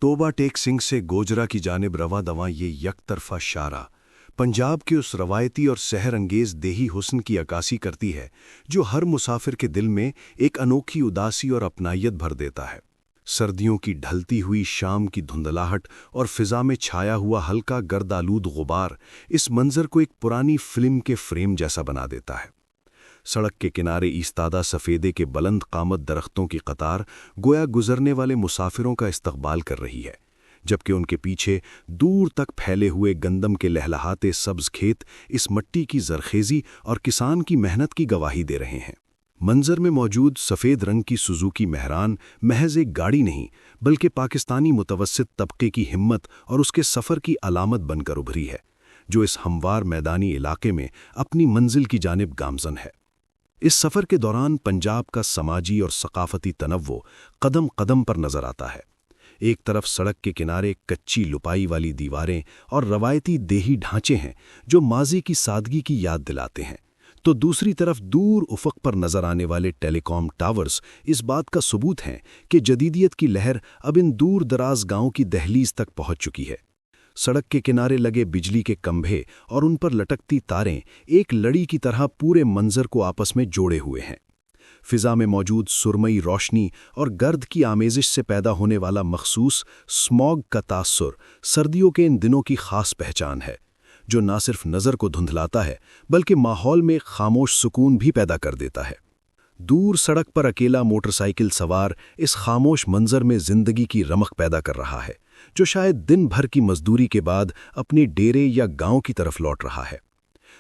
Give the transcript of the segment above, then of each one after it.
Toba take Singh से गोजरा की जानिब रवा दवा ये यकतरफा शारा पंजाब के उस रवायती और सहर अंगेज देही हुस्न की अक्कासी करती है जो हर मुसाफिर के दिल में एक अनोखी उदासी और अपनायत भर देता है। सर्दियों की ढलती हुई शाम की धुंधलाहट और फिजा में छाया हुआ हल्का गर्दालूद गुबार इस मंजर को एक पुरानी फिल्म के फ्रेम जैसा बना देता है। सड़क के किनारे इस्तादा सफ़ेदे के बुलंद कामत दरख्तों की कतार गोया गुजरने वाले मुसाफिरों का इस्तकबाल कर रही है, जबकि उनके पीछे दूर तक फैले हुए गंदम के लहलहाते सब्ज खेत इस मिट्टी की जरखेज़ी और किसान की मेहनत की गवाही दे रहे हैं। मंजर में मौजूद सफ़ेद रंग की सुजुकी मेहरान महज एक गाड़ी नहीं बल्कि पाकिस्तानी मुतवस्सित तबके की हिम्मत और उसके सफ़र की अलामत बनकर उभरी है, जो इस हमवार मैदानी इलाके में अपनी मंजिल की जानिब गामज़न है। इस सफ़र के दौरान पंजाब का समाजी और सकाफ़ती तनव्वुर कदम कदम पर नज़र आता है। एक तरफ सड़क के किनारे कच्ची लुपाई वाली दीवारें और रवायती देही ढांचे हैं जो माजी की सादगी की याद दिलाते हैं, तो दूसरी तरफ दूर उफ़क़ पर नज़र आने वाले टेलीकॉम टावर्स इस बात का सबूत हैं कि जदीदियत की लहर अब इन दूर दराज गाँव की दहलीज तक पहुँच चुकी है। सड़क के किनारे लगे बिजली के खंभे और उन पर लटकती तारें एक लड़ी की तरह पूरे मंजर को आपस में जोड़े हुए हैं। फिजा में मौजूद सुरमई रोशनी और गर्द की आमेजिश से पैदा होने वाला मखसूस स्मॉग का तासुर सर्दियों के इन दिनों की खास पहचान है, जो न सिर्फ नज़र को धुंधलाता है बल्कि माहौल में खामोश सुकून भी पैदा कर देता है। दूर सड़क पर अकेला मोटरसाइकिल सवार इस खामोश मंजर में जिंदगी की रमक पैदा कर रहा है, जो शायद दिन भर की मजदूरी के बाद अपनी डेरे या गांव की तरफ लौट रहा है।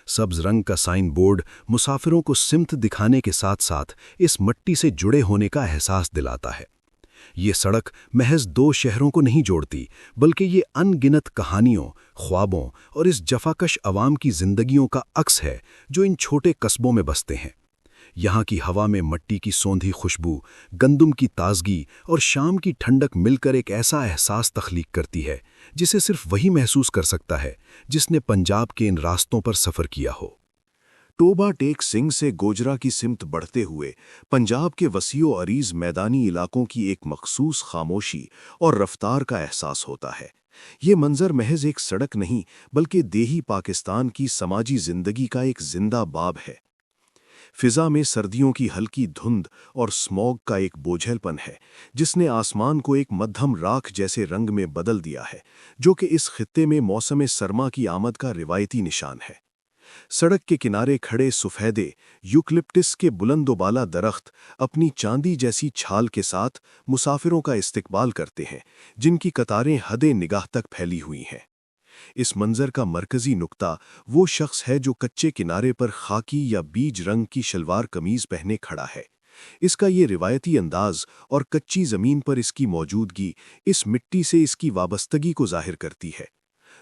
सब्ज रंग का साइन बोर्ड मुसाफिरों को सिमत दिखाने के साथ साथ इस मिट्टी से जुड़े होने का एहसास दिलाता है। ये सड़क महज दो शहरों को नहीं जोड़ती बल्कि ये अनगिनत कहानियों, ख्वाबों और इस जफाकश अवाम की जिंदगियों का अक्स है जो इन छोटे कस्बों में बसते हैं। यहाँ की हवा में मिट्टी की सौंधी खुशबू, गंदम की ताजगी और शाम की ठंडक मिलकर एक ऐसा एहसास तख्लीक करती है जिसे सिर्फ वही महसूस कर सकता है जिसने पंजाब के इन रास्तों पर सफ़र किया हो। टोबा टेक सिंह से गोजरा की सिमत बढ़ते हुए पंजाब के वसीओ अरीज मैदानी इलाकों की एक मखसूस खामोशी और रफ्तार का एहसास होता है। ये मंजर महज एक सड़क नहीं बल्कि देही पाकिस्तान की समाजी जिंदगी का एक जिंदा बाब है। फिजा में सर्दियों की हल्की धुंध और स्मॉग का एक बोझलपन है जिसने आसमान को एक मध्यम राख जैसे रंग में बदल दिया है, जो कि इस खित्ते में मौसम सरमा की आमद का रिवायती निशान है। सड़क के किनारे खड़े सफ़ेदे यूकलिप्टिस के बुलंदोबाला दरख्त अपनी चांदी जैसी छाल के साथ मुसाफिरों का इस्तकबाल करते हैं, जिनकी कतारें हदे निगाह तक फैली हुई हैं। इस मंजर का मरकजी नुक्ता वो शख्स है जो कच्चे किनारे पर खाकी या बीज रंग की शलवार कमीज पहने खड़ा है। इसका ये रिवायती अंदाज और कच्ची ज़मीन पर इसकी मौजूदगी इस मिट्टी से इसकी वाबस्तगी को जाहिर करती है।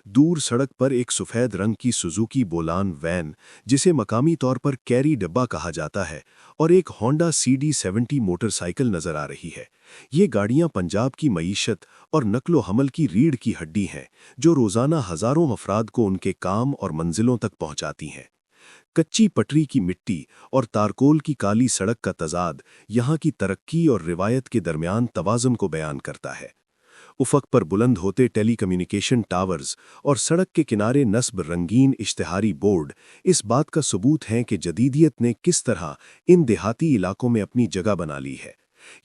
दूर सड़क पर एक सफ़ेद रंग की सुजुकी बोलान वैन, जिसे मकामी तौर पर कैरी डब्बा कहा जाता है, और एक होंडा CD70 मोटरसाइकिल नज़र आ रही है। ये गाड़ियां पंजाब की मईशत और नक्लो हमल की रीढ़ की हड्डी हैं, जो रोज़ाना हज़ारों अफराद को उनके काम और मंजिलों तक पहुंचाती हैं। कच्ची पटरी की मिट्टी और तारकोल की काली सड़क का तजाद यहाँ की तरक्की और रिवायत के दरमियान तवाज़ुन को बयान करता है। उफ़क़ पर बुलंद होते टेलीकम्युनिकेशन टावर्स और सड़क के किनारे नस्ब रंगीन इश्तिहारी बोर्ड इस बात का सबूत हैं कि जदीदियत ने किस तरह इन देहाती इलाकों में अपनी जगह बना ली है।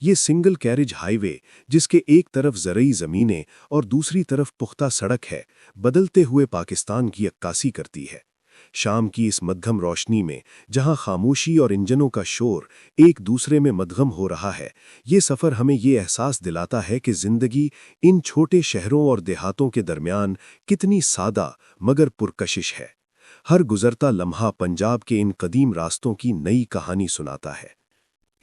ये सिंगल कैरिज हाईवे, जिसके एक तरफ ज़रई ज़मीनें और दूसरी तरफ पुख्ता सड़क है, बदलते हुए पाकिस्तान की अक्कासी करती है। शाम की इस मध्यम रोशनी में, जहां खामोशी और इंजनों का शोर एक दूसरे में मदगम हो रहा है, ये सफ़र हमें ये एहसास दिलाता है कि ज़िंदगी इन छोटे शहरों और देहातों के दरमियान कितनी सादा मगर पुरकशिश है। हर गुज़रता लम्हा पंजाब के इन कदीम रास्तों की नई कहानी सुनाता है।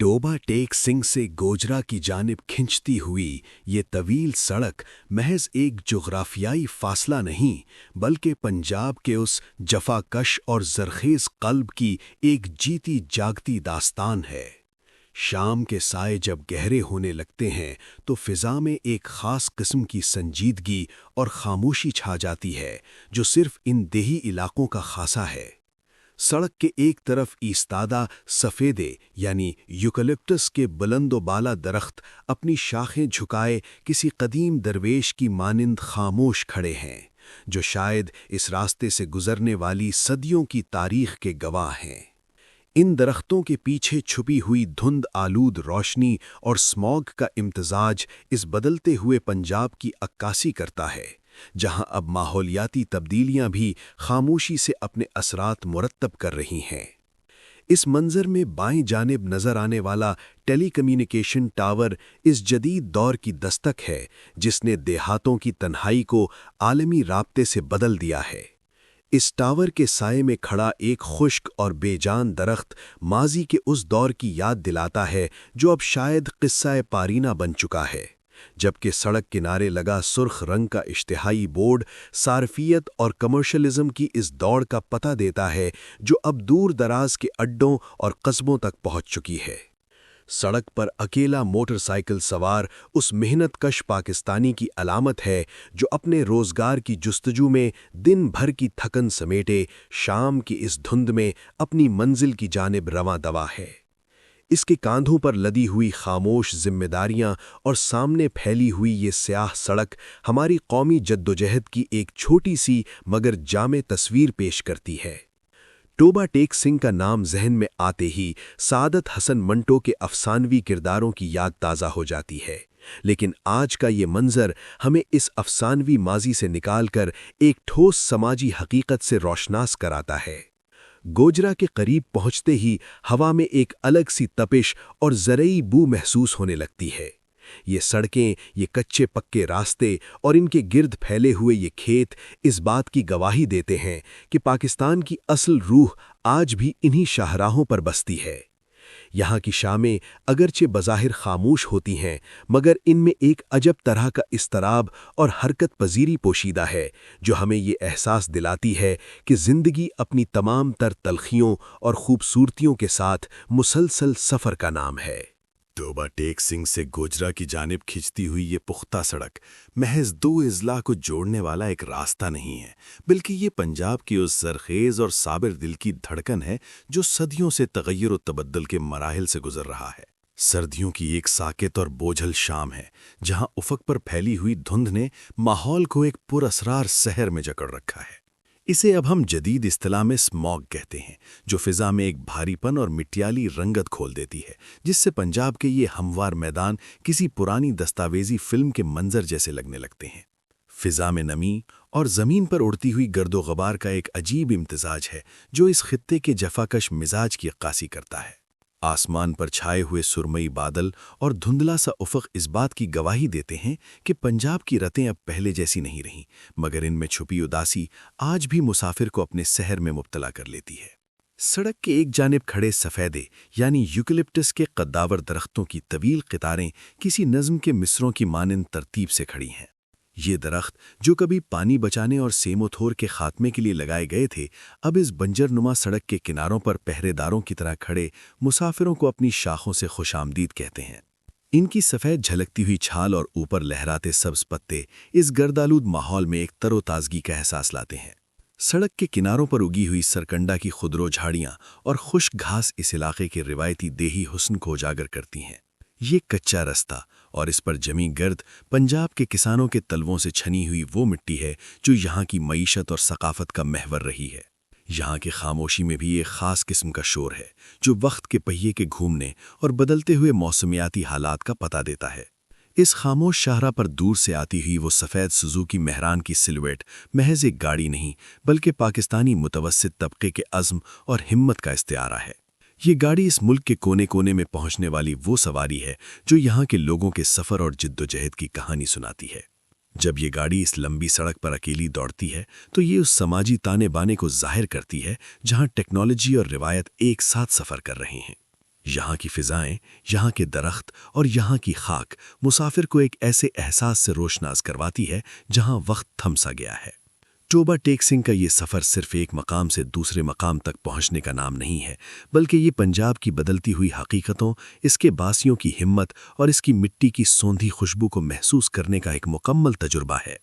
टोबा टेक सिंह से गोजरा की जानिब खिंचती हुई ये तवील सड़क महज एक जुग़राफ़ियाई फ़ासला नहीं बल्कि पंजाब के उस जफ़ाकश और ज़रख़ेज़ क़ल्ब की एक जीती जागती दास्तान है। शाम के साए जब गहरे होने लगते हैं तो फ़िज़ा में एक ख़ास किस्म की संजीदगी और ख़ामोशी छा जाती है जो सिर्फ़ इन देही इलाकों का ख़ासा है। सड़क के एक तरफ ईस्तादा सफ़ेदे यानी यूकलिप्टस के बुलंद बाला दरख्त अपनी शाखें झुकाए किसी कदीम दरवेश की मानिंद खामोश खड़े हैं, जो शायद इस रास्ते से गुजरने वाली सदियों की तारीख के गवाह हैं। इन दरख्तों के पीछे छुपी हुई धुंध आलूद रोशनी और स्मॉग का इम्तजाज इस बदलते हुए पंजाब की अक्कासी करता है, जहां अब माहौलियाती तब्दीलियां भी खामोशी से अपने असरात मुरत्तब कर रही हैं। इस मंजर में बाएं जानिब नजर आने वाला टेलीकम्युनिकेशन टावर इस जदीद दौर की दस्तक है, जिसने देहातों की तन्हाई को आलमी राब्ते से बदल दिया है। इस टावर के साये में खड़ा एक खुश्क और बेजान दरख्त माजी के उस दौर की याद दिलाता है जो अब शायद किस्सा पारीना बन चुका है, जबकि सड़क किनारे लगा सुर्ख रंग का इश्तिहाई बोर्ड सार्फियत और कमर्शलिज्म की इस दौड़ का पता देता है जो अब दूर दराज के अड्डों और कस्बों तक पहुंच चुकी है। सड़क पर अकेला मोटरसाइकिल सवार उस मेहनतकश पाकिस्तानी की अलामत है जो अपने रोज़गार की जुस्तजू में दिन भर की थकन समेटे शाम की इस धुंध में अपनी मंजिल की जानिब रवां दवा है। इसके कांधों पर लदी हुई खामोश जिम्मेदारियां और सामने फैली हुई ये स्याह सड़क हमारी कौमी जद्दोजहद की एक छोटी सी मगर जामे तस्वीर पेश करती है। टोबा टेक सिंह का नाम जहन में आते ही सादत हसन मंटो के अफसानवी किरदारों की याद ताज़ा हो जाती है, लेकिन आज का ये मंजर हमें इस अफसानवी माजी से निकालकर एक ठोस समाजी हकीकत से रोशनास कराता है। गोजरा के करीब पहुंचते ही हवा में एक अलग सी तपिश और ज़रई बू महसूस होने लगती है। ये सड़कें, ये कच्चे पक्के रास्ते और इनके गिर्द फैले हुए ये खेत इस बात की गवाही देते हैं कि पाकिस्तान की असल रूह आज भी इन्हीं शाहराहों पर बसती है। यहाँ की शामें अगरचे बज़ाहिर खामोश होती हैं, मगर इनमें एक अजब तरह का इस्तराब और हरकत पजीरी पोशीदा है, जो हमें ये एहसास दिलाती है कि ज़िंदगी अपनी तमाम तर तलखियों और खूबसूरतियों के साथ मुसलसल सफ़र का नाम है। टोबा टेक सिंह से गोजरा की जानिब खिंचती हुई ये पुख्ता सड़क महज दो अजला को जोड़ने वाला एक रास्ता नहीं है, बल्कि ये पंजाब की उस सरखेज़ और साबिर दिल की धड़कन है जो सदियों से तगय्युर और तबद्दुल के मराहिल से गुजर रहा है। सर्दियों की एक साकित और बोझल शाम है, जहां उफ़क़ पर फैली हुई धुंध ने माहौल को एक पुरअसरार सहर में जकड़ रखा है। इसे अब हम जदीद इस्तिलाह में स्मॉग कहते हैं, जो फ़िज़ा में एक भारीपन और मिट्टियाली रंगत खोल देती है, जिससे पंजाब के ये हमवार मैदान किसी पुरानी दस्तावेज़ी फ़िल्म के मंजर जैसे लगने लगते हैं। फ़िज़ा में नमी और ज़मीन पर उड़ती हुई गर्दो ग़बार का एक अजीब इम्तिज़ाज है जो इस खित्ते के जफ़ाकश मिजाज की अक्कासी करता है। आसमान पर छाए हुए सुरमई बादल और धुंधला सा उफ़क़ इस बात की गवाही देते हैं कि पंजाब की रतें अब पहले जैसी नहीं रहीं, मगर इनमें छुपी उदासी आज भी मुसाफिर को अपने सहर में मुब्तला कर लेती है। सड़क के एक जानिब खड़े सफ़ेदे यानी यूकलिप्टस के कद्दावर दरख्तों की तवील क़तारें किसी नज़्म के मिसरों की मानिंद तरतीब से खड़ी हैं। ये दरख्त जो कभी पानी बचाने और सेमोथोर के खात्मे के लिए लगाए गए थे, अब इस बंजरनुमा सड़क के किनारों पर पहरेदारों की तरह खड़े मुसाफिरों को अपनी शाखों से खुशामदीद कहते हैं। इनकी सफ़ेद झलकती हुई छाल और ऊपर लहराते सब्ज़ पत्ते इस गर्दालूद माहौल में एक तरोताज़गी का एहसास लाते हैं। सड़क के किनारों पर उगी हुई सरकंडा की खुदरो झाड़ियाँ और खुश्क घास इस इलाके के रिवायती देही हुस्न को उजागर करती हैं। ये कच्चा रास्ता और इस पर जमी गर्द पंजाब के किसानों के तलवों से छनी हुई वो मिट्टी है जो यहाँ की मईशत और सकाफत का महवर रही है। यहाँ की खामोशी में भी एक ख़ास किस्म का शोर है जो वक्त के पहिए के घूमने और बदलते हुए मौसमियाती हालात का पता देता है। इस खामोश शाहरा पर दूर से आती हुई वो सफ़ेद सुजुकी मेहरान की सिलवेट महज एक गाड़ी नहीं, बल्कि पाकिस्तानी मुतवस्सित तबके के अज़्म और हिम्मत का इस्तिआरा है। ये गाड़ी इस मुल्क के कोने कोने में पहुंचने वाली वो सवारी है जो यहाँ के लोगों के सफ़र और जिद्दोजहद की कहानी सुनाती है। जब ये गाड़ी इस लंबी सड़क पर अकेली दौड़ती है तो ये उस समाजी ताने बाने को जाहिर करती है जहाँ टेक्नोलॉजी और रिवायत एक साथ सफ़र कर रही हैं। यहाँ की फ़िज़ाएं, यहाँ के दरख्त और यहाँ की खाक मुसाफिर को एक ऐसे एहसास से रोशनास करवाती है जहाँ वक्त थम सा गया है। टोबा टेक सिंह का ये सफ़र सिर्फ एक मकाम से दूसरे मकाम तक पहुँचने का नाम नहीं है, बल्कि ये पंजाब की बदलती हुई हकीकतों, इसके बासियों की हिम्मत और इसकी मिट्टी की सौंधी खुशबू को महसूस करने का एक मुकम्मल तजुर्बा है।